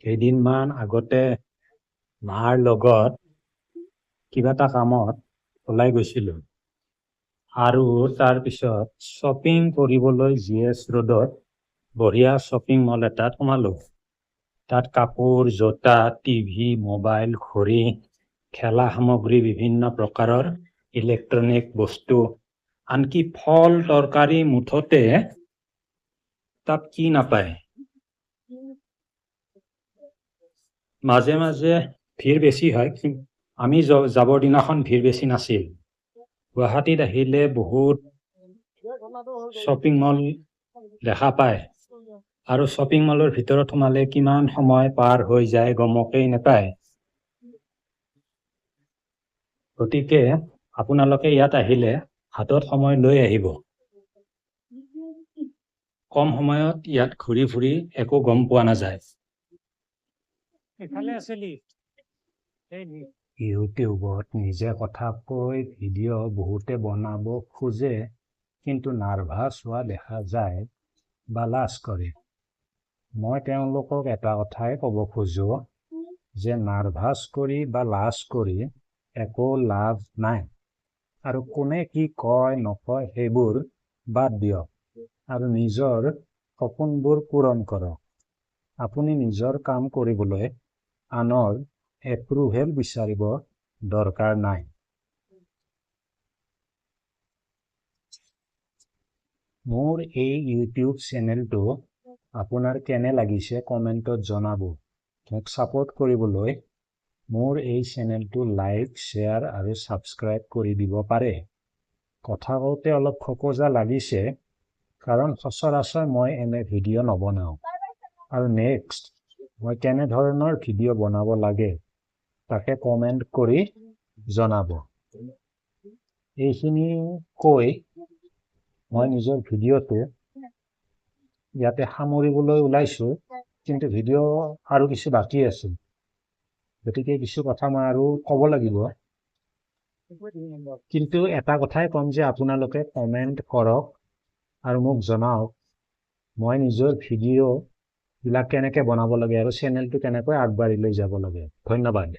কেইদিনমান আগতে মাৰ লগত কিবা এটা কামত ওলাই গৈছিলোঁ আৰু তাৰপিছত শ্বপিং কৰিবলৈ GS ৰোডত বঢ়িয়া শ্বপিং মল এটাত সোমালোঁ। তাত কাপোৰ, জোতা, টিভি, মোবাইল, ঘড়ী, খেলা সামগ্ৰী, বিভিন্ন প্ৰকাৰৰ ইলেক্ট্ৰনিক বস্তু, আনকি ফল তৰকাৰী মুঠতে তাত কি নাপায়। মাজে মাজে ভিৰ বেছি হয়, আমি যাবৰ দিনাখন ভিৰ বেছি নাছিল। গুৱাহাটীত আহিলে বহুত শ্বপিং মল দেখা পায় আৰু শ্বপিং মলৰ ভিতৰত সোমালে কিমান সময় পাৰ হৈ যায় গমকেই নাপায়। গতিকে আপোনালোকে ইয়াত আহিলে হাতত সময় লৈ আহিব। কম সময়ত ইয়াত ঘূৰি ফুৰি একো গম পোৱা নাযায়। ইউটিউবত নিজে কথা কৈ ভিডিঅ' বহুতে বনাব খোজে, কিন্তু নাৰ্ভাছ হোৱা দেখা যায় বা লাজ কৰে। মই তেওঁলোকক এটা কথাই ক'ব খোজো যে নাৰ্ভাছ কৰি বা লাজ কৰি একো লাভ নাই, আৰু কোনে কি কয় নকয় সেইবোৰ বাদ দিয়ক আৰু নিজৰ সপোনবোৰ পূৰণ কৰক। আপুনি নিজৰ কাম কৰিবলৈ আনৰ এপ্ৰুভেল বিচাৰিব দৰকাৰ নাই। মোৰ এই ইউটিউব চেনেলটো আপোনাৰ কেনে লাগিছে কমেণ্টত জনাব। মোক ছাপোৰ্ট কৰিবলৈ মোৰ এই চেনেলটো লাইক, শ্বেয়াৰ আৰু ছাবস্ক্ৰাইব কৰি দিব পাৰে। কথা কওঁতে অলপ খোকোজা লাগিছে, কাৰণ সচৰাচৰ মই এনে ভিডিঅ' নবনাওঁ, আৰু নেক্সট মই কেনেধৰণৰ ভিডিঅ' বনাব লাগে তাকে কমেণ্ট কৰি জনাব। এইখিনি কৈ মই নিজৰ ভিডিঅ'টো ইয়াতে সামৰিবলৈ ওলাইছোঁ, কিন্তু ভিডিঅ' আৰু কিছু বাকী আছে, গতিকে কিছু কথা মই আৰু ক'ব লাগিব। কিন্তু এটা কথাই ক'ম যে আপোনালোকে কমেণ্ট কৰক আৰু মোক জনাওক মই নিজৰ ভিডিঅ'বিলাক কেনেকৈ বনাব লাগে আৰু চেনেলটো কেনেকৈ আগবাঢ়ি লৈ যাব লাগে। ধন্যবাদ।